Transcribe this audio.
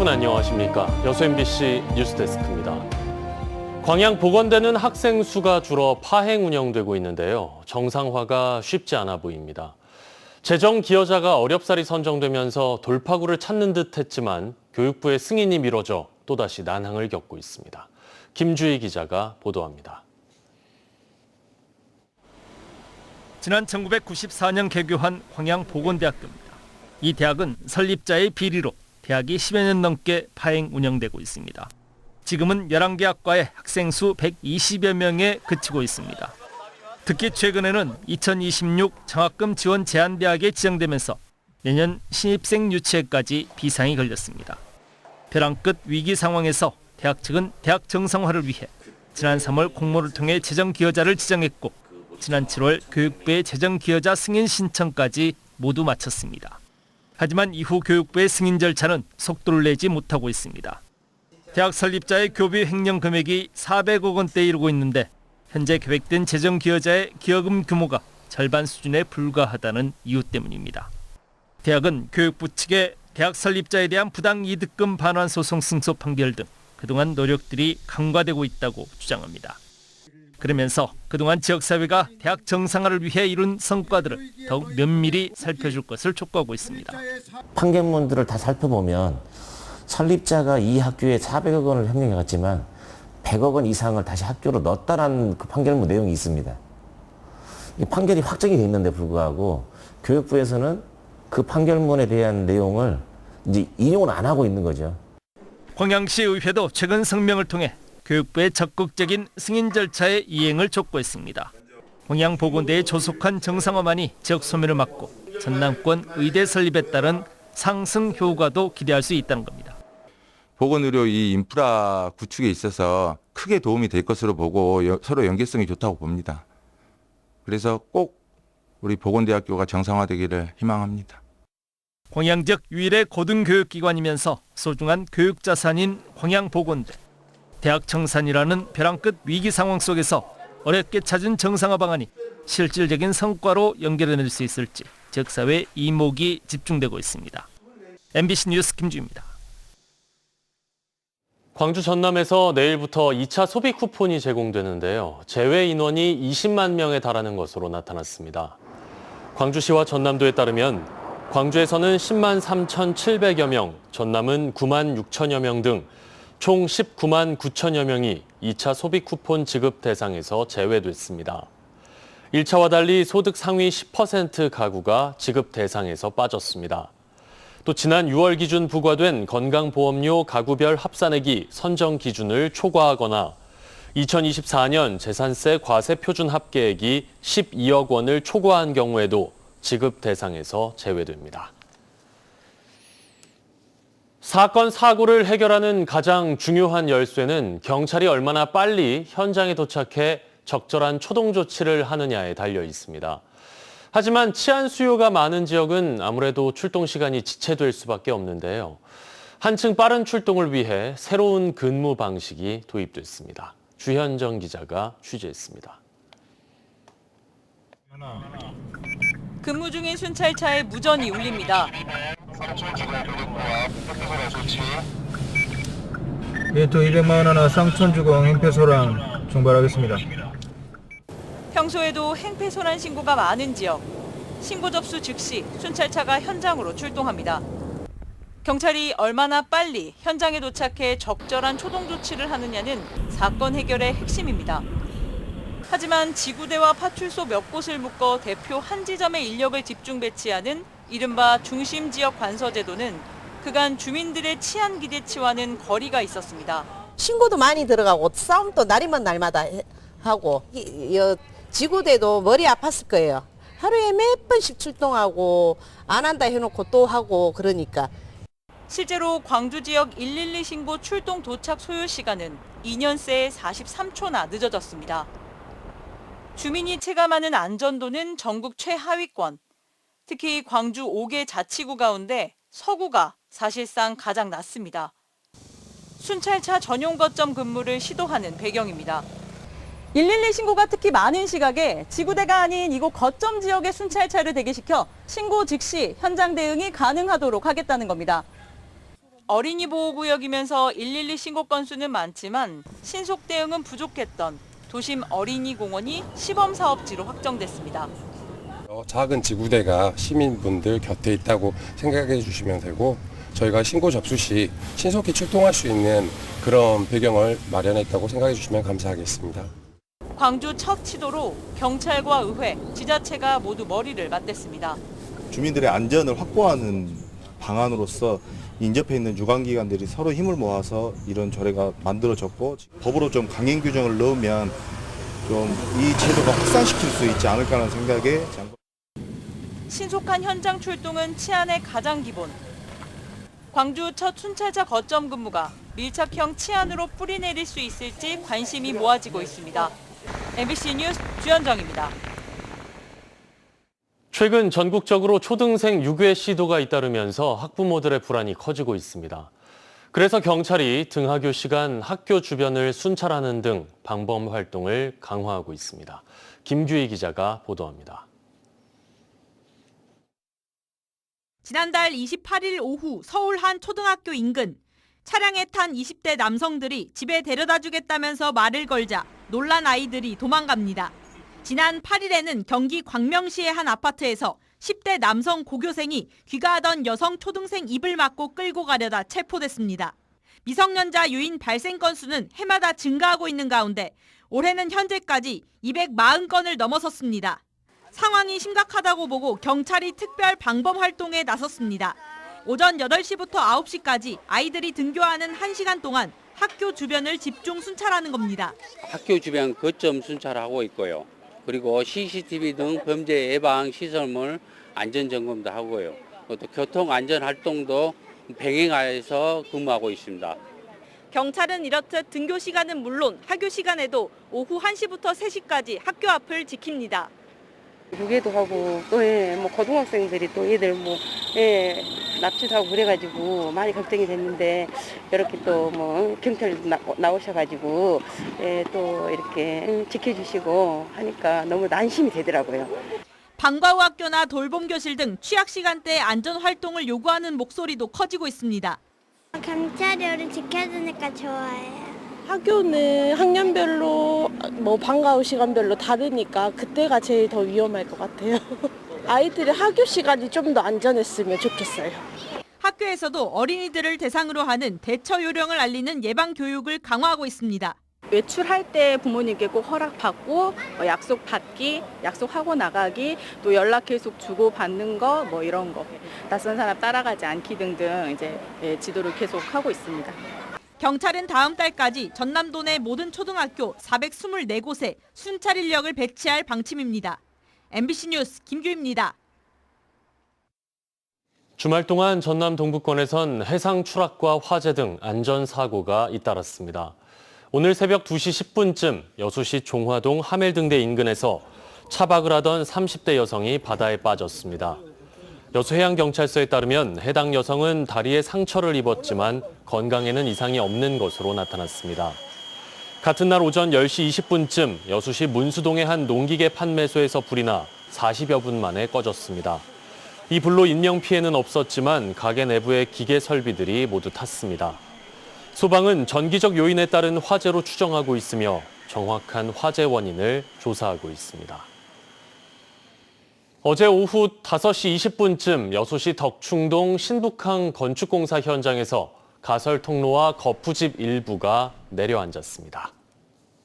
여러분 안녕하십니까? 여수 MBC 뉴스데스크입니다. 광양 보건대는 학생 수가 줄어 파행 운영되고 있는데요. 정상화가 쉽지 않아 보입니다. 재정 기여자가 어렵사리 선정되면서 돌파구를 찾는 듯 했지만 교육부의 승인이 미뤄져 또다시 난항을 겪고 있습니다. 김주희 기자가 보도합니다. 지난 1994년 개교한 광양보건대학교입니다. 이 대학은 설립자의 비리로 대학이 10여 년 넘게 파행 운영되고 있습니다. 지금은 11개 학과의 학생 수 120여 명에 그치고 있습니다. 특히 최근에는 2026 장학금 지원 제한대학에 지정되면서 내년 신입생 유치에까지 비상이 걸렸습니다. 벼랑 끝 위기 상황에서 대학 측은 대학 정상화를 위해 지난 3월 공모를 통해 재정 기여자를 지정했고 지난 7월 교육부의 재정 기여자 승인 신청까지 모두 마쳤습니다. 하지만 이후 교육부의 승인 절차는 속도를 내지 못하고 있습니다. 대학 설립자의 교비 횡령 금액이 400억 원대에 이르고 있는데 현재 계획된 재정 기여자의 기여금 규모가 절반 수준에 불과하다는 이유 때문입니다. 대학은 교육부 측에 대학 설립자에 대한 부당 이득금 반환 소송 승소 판결 등 그동안 노력들이 간과되고 있다고 주장합니다. 그러면서 그동안 지역사회가 대학 정상화를 위해 이룬 성과들을 더욱 면밀히 살펴줄 것을 촉구하고 있습니다. 판결문들을 다 살펴보면 설립자가 이 학교에 400억 원을 협력해갔지만 100억 원 이상을 다시 학교로 넣었다는 그 판결문 내용이 있습니다. 이 판결이 확정이 돼 있는데 불구하고 교육부에서는 그 판결문에 대한 내용을 이제 인용을 안 하고 있는 거죠. 광양시 의회도 최근 성명을 통해 교육부의 적극적인 승인 절차의 이행을 촉구했습니다. 광양보건대의 조속한 정상화만이 지역 소멸을 막고 전남권 의대 설립에 따른 상승 효과도 기대할 수 있다는 겁니다. 보건의료 이 인프라 구축에 있어서 크게 도움이 될 것으로 보고 서로 연계성이 좋다고 봅니다. 그래서 꼭 우리 보건대학교가 정상화되기를 희망합니다. 광양 지역 유일의 고등교육기관이면서 소중한 교육자산인 광양보건대. 대학 청산이라는 벼랑 끝 위기 상황 속에서 어렵게 찾은 정상화 방안이 실질적인 성과로 연결해낼 수 있을지 지역사회 이목이 집중되고 있습니다. MBC 뉴스 김주희입니다. 광주 전남에서 내일부터 2차 소비 쿠폰이 제공되는데요. 제외 인원이 20만 명에 달하는 것으로 나타났습니다. 광주시와 전남도에 따르면 광주에서는 10만 3,700여 명, 전남은 9만 6천여 명 등 총 19만 9천여 명이 2차 소비 쿠폰 지급 대상에서 제외됐습니다. 1차와 달리 소득 상위 10% 가구가 지급 대상에서 빠졌습니다. 또 지난 6월 기준 부과된 건강보험료 가구별 합산액이 선정 기준을 초과하거나 2024년 재산세 과세 표준 합계액이 12억 원을 초과한 경우에도 지급 대상에서 제외됩니다. 사건, 사고를 해결하는 가장 중요한 열쇠는 경찰이 얼마나 빨리 현장에 도착해 적절한 초동 조치를 하느냐에 달려 있습니다. 하지만 치안 수요가 많은 지역은 아무래도 출동 시간이 지체될 수밖에 없는데요. 한층 빠른 출동을 위해 새로운 근무 방식이 도입됐습니다. 주현정 기자가 취재했습니다. 근무 중인 순찰차에 무전이 울립니다. 또 200만 원 하나 쌍천주공 행패소랑 종발하겠습니다. 평소에도 행패소란 신고가 많은 지역. 신고 접수 즉시 순찰차가 현장으로 출동합니다. 경찰이 얼마나 빨리 현장에 도착해 적절한 초동 조치를 하느냐는 사건 해결의 핵심입니다. 하지만 지구대와 파출소 몇 곳을 묶어 대표 한 지점에 인력을 집중 배치하는 이른바 중심 지역 관서 제도는 그간 주민들의 치안 기대치와는 거리가 있었습니다. 신고도 많이 들어가고 싸움도 날이면 날마다 하고 지구대도 머리 아팠을 거예요. 하루에 몇 번씩 출동하고 안 한다 해놓고 또 하고 그러니까. 실제로 광주 지역 112 신고 출동 도착 소요 시간은 2년 새에 43초나 늦어졌습니다. 주민이 체감하는 안전도는 전국 최하위권. 특히 광주 5개 자치구 가운데 서구가 사실상 가장 낮습니다. 순찰차 전용 거점 근무를 시도하는 배경입니다. 112 신고가 특히 많은 시각에 지구대가 아닌 이곳 거점 지역의 순찰차를 대기시켜 신고 즉시 현장 대응이 가능하도록 하겠다는 겁니다. 어린이 보호구역이면서 112 신고 건수는 많지만 신속 대응은 부족했던 도심 어린이공원이 시범사업지로 확정됐습니다. 작은 지구대가 시민분들 곁에 있다고 생각해 주시면 되고 저희가 신고 접수 시 신속히 출동할 수 있는 그런 배경을 마련했다고 생각해 주시면 감사하겠습니다. 광주 첫 시도로 경찰과 의회, 지자체가 모두 머리를 맞댔습니다. 주민들의 안전을 확보하는 방안으로서 인접해 있는 유관기관들이 서로 힘을 모아서 이런 조례가 만들어졌고 법으로 좀 강행 규정을 넣으면 좀 이 제도가 확산시킬 수 있지 않을까라는 생각에 신속한 현장 출동은 치안의 가장 기본. 광주 첫 순찰차 거점 근무가 밀착형 치안으로 뿌리내릴 수 있을지 관심이 모아지고 있습니다. MBC 뉴스 주현정입니다. 최근 전국적으로 초등생 유괴 시도가 잇따르면서 학부모들의 불안이 커지고 있습니다. 그래서 경찰이 등하교 시간 학교 주변을 순찰하는 등 방범 활동을 강화하고 있습니다. 김규희 기자가 보도합니다. 지난달 28일 오후 서울 한 초등학교 인근 차량에 탄 20대 남성들이 집에 데려다 주겠다면서 말을 걸자 놀란 아이들이 도망갑니다. 지난 8일에는 경기 광명시의 한 아파트에서 10대 남성 고교생이 귀가하던 여성 초등생 입을 막고 끌고 가려다 체포됐습니다. 미성년자 유인 발생 건수는 해마다 증가하고 있는 가운데 올해는 현재까지 240건을 넘어섰습니다. 상황이 심각하다고 보고 경찰이 특별 방범 활동에 나섰습니다. 오전 8시부터 9시까지 아이들이 등교하는 1시간 동안 학교 주변을 집중 순찰하는 겁니다. 학교 주변 거점 순찰하고 있고요. 그리고 CCTV 등 범죄 예방 시설물 안전점검도 하고요. 또 교통 안전 활동도 병행하여서 근무하고 있습니다. 경찰은 이렇듯 등교 시간은 물론 학교 시간에도 오후 1시부터 3시까지 학교 앞을 지킵니다. 유괴도 하고 또 뭐 고등학생들이 또 애들 납치도 하고 그래가지고 많이 걱정이 됐는데 이렇게 또 뭐 경찰 나오셔가지고 또 이렇게 지켜주시고 하니까 너무 안심이 되더라고요. 방과 후 학교나 돌봄 교실 등 취약 시간대에 안전 활동을 요구하는 목소리도 커지고 있습니다. 경찰이 우리 지켜주니까 좋아해요. 학교는 학년별로 뭐 방과 후 시간별로 다르니까 그때가 제일 더 위험할 것 같아요. 아이들이 학교 시간이 좀 더 안전했으면 좋겠어요. 학교에서도 어린이들을 대상으로 하는 대처 요령을 알리는 예방 교육을 강화하고 있습니다. 외출할 때 부모님께 꼭 허락받고 약속 받기, 약속하고 나가기, 또 연락 계속 주고 받는 거 뭐 이런 거. 낯선 사람 따라가지 않기 등등 이제 지도를 계속 하고 있습니다. 경찰은 다음 달까지 전남도 내 모든 초등학교 424곳에 순찰 인력을 배치할 방침입니다. MBC 뉴스 김규입니다. 주말 동안 전남 동부권에선 해상 추락과 화재 등 안전사고가 잇따랐습니다. 오늘 새벽 2시 10분쯤 여수시 종화동 하멜등대 인근에서 차박을 하던 30대 여성이 바다에 빠졌습니다. 여수해양경찰서에 따르면 해당 여성은 다리에 상처를 입었지만 건강에는 이상이 없는 것으로 나타났습니다. 같은 날 오전 10시 20분쯤 여수시 문수동의 한 농기계 판매소에서 불이 나 40여 분 만에 꺼졌습니다. 이 불로 인명피해는 없었지만 가게 내부의 기계 설비들이 모두 탔습니다. 소방은 전기적 요인에 따른 화재로 추정하고 있으며 정확한 화재 원인을 조사하고 있습니다. 어제 오후 5시 20분쯤 여수시 덕충동 신북항 건축공사 현장에서 가설 통로와 거푸집 일부가 내려앉았습니다.